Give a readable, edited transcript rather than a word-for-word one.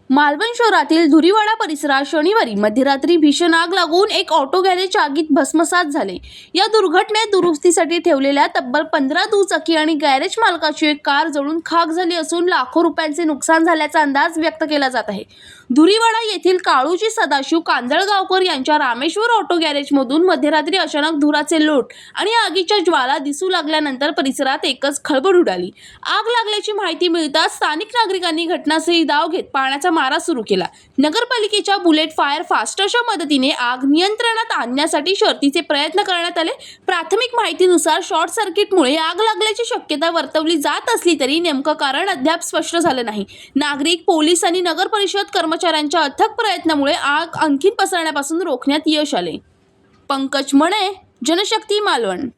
मालवण शहरातील धुरीवाडा परिसरात शनिवारी मध्यरात्री भीषण आग लागून एक ऑटो गॅरेज आगीत भस्मसात झाले। या दुर्घटनेत दुरुस्तीसाठी ठेवलेल्या तब्बल 15 दुचाकी आणि गॅरेज मालकाची एक कार जळून खाक झाली असून लाखो रुपयांचे नुकसान झाल्याचा अंदाज व्यक्त केला जात आहे। धुरीवाडा येथील काळूजी सदाशिव कांदळगावकर यांच्या रामेश्वर ऑटो गॅरेजमधून मध्यरात्री अचानक धुराचे लोट आणि आगीच्या ज्वाला दिसू लागल्यानंतर परिसरात एकच खळबळ उडाली। आग लागल्याची माहिती मिळताच स्थानिक नागरिकांनी घटनास्थळी धाव घेत पाण्याचा मारा सुरू केला। नगरपालिकेच्या बुलेट फायर फास्टच्या मदतीने आग नियंत्रणात आणण्यासाठी शर्थीचे प्रयत्न करण्यात आले। प्राथमिक माहितीनुसार शॉर्ट सर्किटमुळे आग लागल्याची शक्यता वर्तवली जात असली तरी नेमकं कारण अद्याप स्पष्ट झालं नाही। नागरिक, पोलीस आणि नगर परिषद कर्मचाऱ्यांच्या अथक प्रयत्नामुळे आग आणखी पसरण्यापासून रोखण्यात यश आले। पंकज मणे, जनशक्ती, मालवण।